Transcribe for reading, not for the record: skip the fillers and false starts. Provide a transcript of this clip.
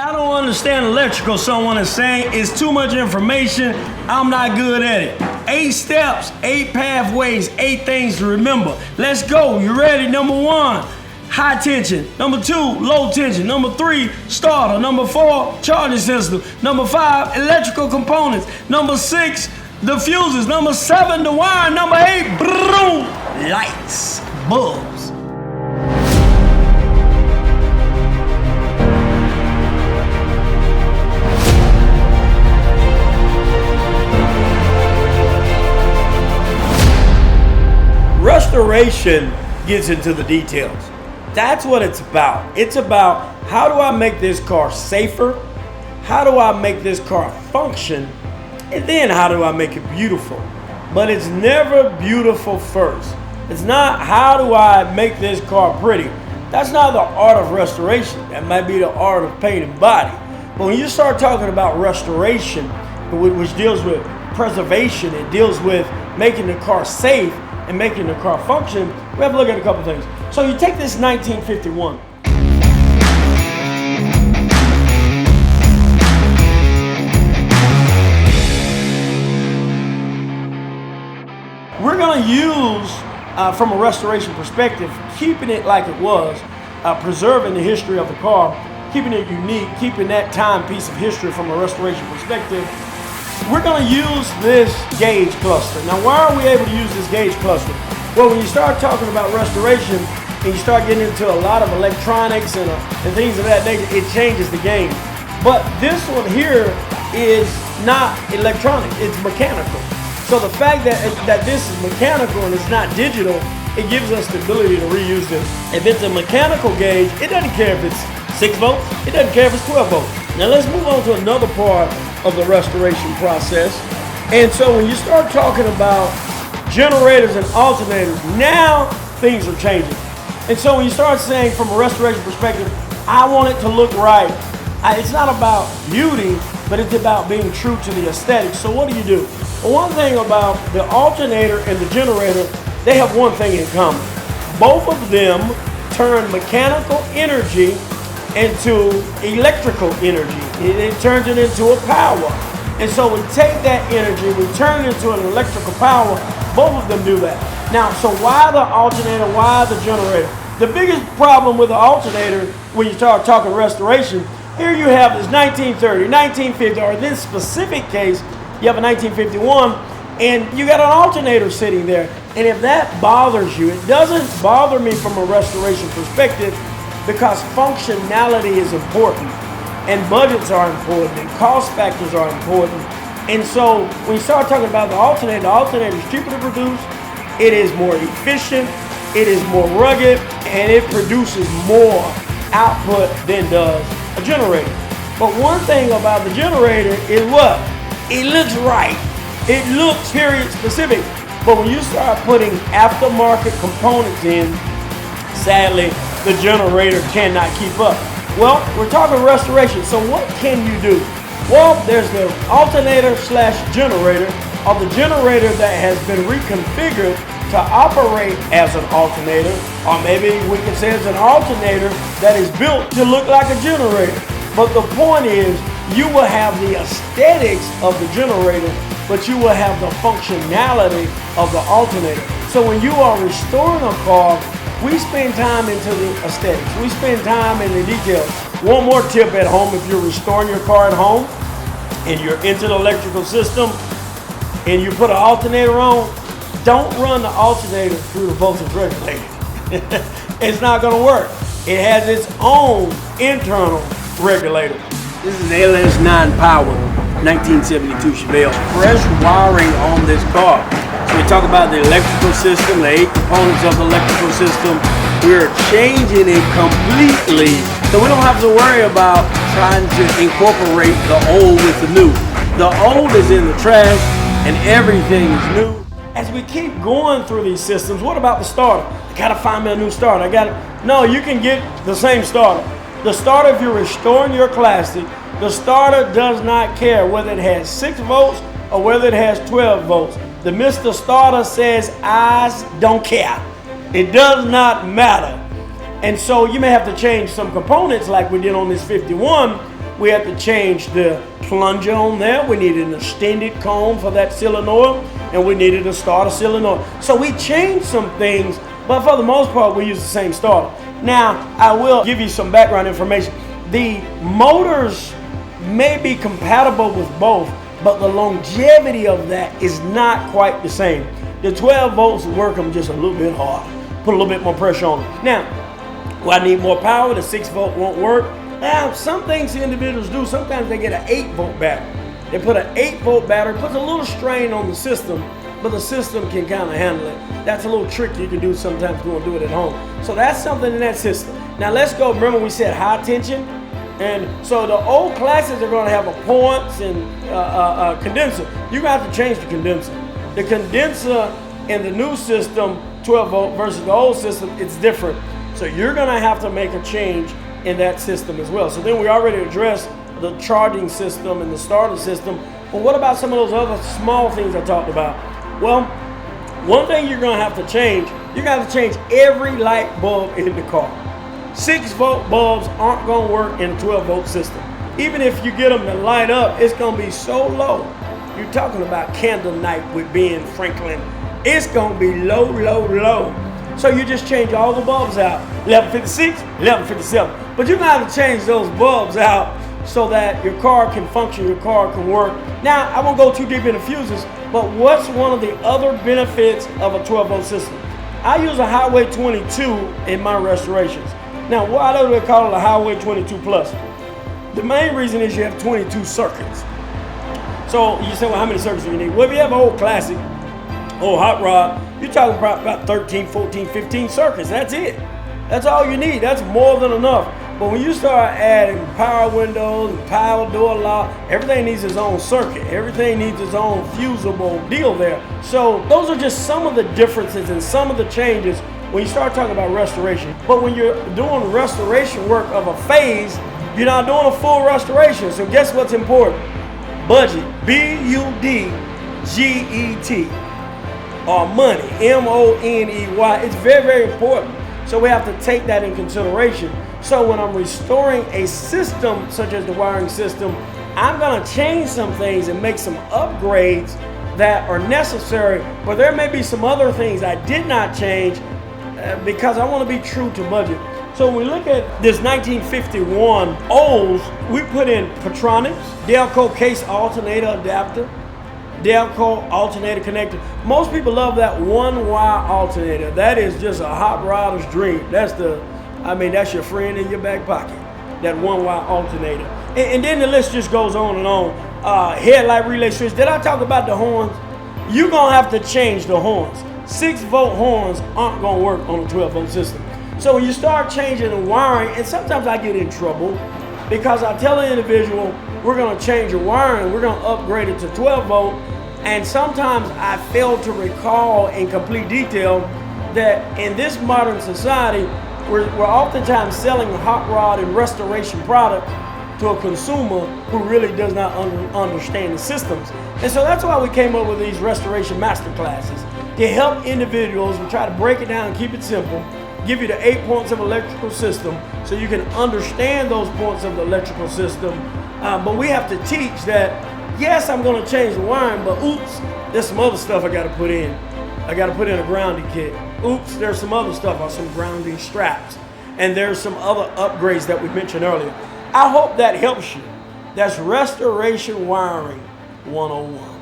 I don't understand electrical, someone is saying. It's too much information. I'm not good at it. 8 steps, 8 pathways, 8 things to remember. Let's go. You ready? Number 1, high tension. Number 2, low tension. Number 3, starter. Number 4, charging system. Number 5, electrical components. Number 6, the fuses. Number 7, the wire. Number 8, boom, lights, bulbs. Restoration gets into the details. That's what it's about. It's about, how do I make this car safer? How do I make this car function? And then how do I make it beautiful? But it's never beautiful first. It's not, how do I make this car pretty? That's not the art of restoration. That might be the art of painting body. But when you start talking about restoration, which deals with preservation, it deals with making the car safe and making the car function, we have to look at a couple things. So you take this 1951. We're going to use, from a restoration perspective, keeping it like it was, preserving the history of the car, keeping it unique, keeping that timepiece of history from a restoration perspective. We're going to use this gauge cluster. Now, why are we able to use this gauge cluster? Well, when you start talking about restoration and you start getting into a lot of electronics and things of that nature, it changes the game. But this one here is not electronic, it's mechanical. So the fact that this is mechanical and it's not digital, it gives us the ability to reuse this. If it's a mechanical gauge, it doesn't care if it's 6 volts, it doesn't care if it's 12 volts. Now let's move on to another part of the restoration process. And so when you start talking about generators and alternators, now things are changing. And so when you start saying from a restoration perspective, I want it to look right, it's not about beauty, but it's about being true to the aesthetics. So what do? Well, one thing about the alternator and the generator, they have one thing in common. Both of them turn mechanical energy into electrical energy. It turns it into a power. And so we take that energy, we turn it into an electrical power. Both of them do that. Now, so why the alternator, why the generator? The biggest problem with the alternator, when you start talking restoration, here you have this 1930, 1950, or in this specific case, you have a 1951, and you got an alternator sitting there. And if that bothers you, it doesn't bother me from a restoration perspective, because functionality is important, and budgets are important, and cost factors are important. And so when you start talking about the alternator is cheaper to produce, it is more efficient, it is more rugged, and it produces more output than does a generator. But one thing about the generator is what? It looks right. It looks period specific. But when you start putting aftermarket components in, sadly, the generator cannot keep up. Well, we're talking restoration, so what can you do? Well, there's the alternator / generator, or the generator that has been reconfigured to operate as an alternator, or maybe we can say it's an alternator that is built to look like a generator. But the point is, you will have the aesthetics of the generator, but you will have the functionality of the alternator. So when you are restoring a car, we spend time into the aesthetics. We spend time in the details. One more tip at home: if you're restoring your car at home and you're into the electrical system and you put an alternator on, don't run the alternator through the voltage regulator. It's not going to work. It has its own internal regulator. This is the LS9 Power 1972 Chevelle. Fresh wiring on this car. So we talk about the electrical system, the 8 components of the electrical system. We're changing it completely, so we don't have to worry about trying to incorporate the old with the new. The old is in the trash and everything is new. As we keep going through these systems, what about the starter? I gotta find me a new starter. No, you can get the same starter. The starter, if you're restoring your Classic, the starter does not care whether it has 6 volts or whether it has 12 volts. The Mr. Starter says, I don't care. It does not matter. And so you may have to change some components like we did on this 51, We had to change the plunger on there. We needed an extended comb for that solenoid, and we needed a starter solenoid. So we changed some things, but for the most part, we use the same starter. Now, I will give you some background information. The motors may be compatible with both, but the longevity of that is not quite the same. The 12 volts work them just a little bit harder, put a little bit more pressure on them. Now, I need more power, the 6 volt won't work. Now, some things the individuals do, sometimes they get an 8 volt battery. They put an 8 volt battery, puts a little strain on the system, but the system can kind of handle it. That's a little trick you can do sometimes, go and do it at home. So that's something in that system. Now let's go, remember we said high tension? And so the old classes are going to have a points and condenser. You're going to have to change the condenser. The condenser in the new system, 12 volt versus the old system, it's different. So you're going to have to make a change in that system as well. So then we already addressed the charging system and the starter system. Well, what about some of those other small things I talked about? Well, one thing you're going to have to change, you're going to have to change every light bulb in the car. 6 volt bulbs aren't going to work in a 12 volt system. Even if you get them to light up, it's going to be so low. You're talking about candle night with Ben Franklin. It's going to be low, low, low. So you just change all the bulbs out, 1156, 1157. But you're going to have to change those bulbs out so that your car can function, your car can work. Now, I won't go too deep into fuses, but what's one of the other benefits of a 12 volt system? I use a Highway 22 in my restorations. Now, why do they call it a Highway 22 Plus? The main reason is you have 22 circuits. So you say, well, how many circuits do you need? Well, if you have an old classic, old hot rod, you're talking about 13, 14, 15 circuits. That's it. That's all you need. That's more than enough. But when you start adding power windows and power door lock, everything needs its own circuit. Everything needs its own fusible deal there. So those are just some of the differences and some of the changes when you start talking about restoration. But when you're doing restoration work of a phase, you're not doing a full restoration. So guess what's important? Budget. B-U-D-G-E-T. Or money. M-O-N-E-Y. It's very, very important. So we have to take that in consideration. So when I'm restoring a system such as the wiring system, I'm going to change some things and make some upgrades that are necessary, but there may be some other things I did not change because I want to be true to budget. So when we look at this 1951 Olds, we put in Petronics, Delco case alternator adapter, Delco alternator connector. Most people love that one wire alternator. That is just a hot rodder's dream. That's your friend in your back pocket. That one wire alternator. And then the list just goes on and on. Headlight relay switch. Did I talk about the horns? You're gonna have to change the horns. 6 volt horns aren't gonna work on a 12 volt system. So when you start changing the wiring, and sometimes I get in trouble because I tell an individual, we're gonna change the wiring, we're gonna upgrade it to 12 volt, and sometimes I fail to recall in complete detail that in this modern society, we're oftentimes selling hot rod and restoration product to a consumer who really does not understand the systems. And so that's why we came up with these restoration master classes to help individuals and try to break it down and keep it simple, give you the 8 points of electrical system so you can understand those points of the electrical system. But we have to teach that, yes, I'm gonna change the wiring, but oops, there's some other stuff I gotta put in. I gotta put in a grounding kit. Oops, there's some other stuff or some grounding straps. And there's some other upgrades that we mentioned earlier. I hope that helps you. That's Restoration Wiring 101.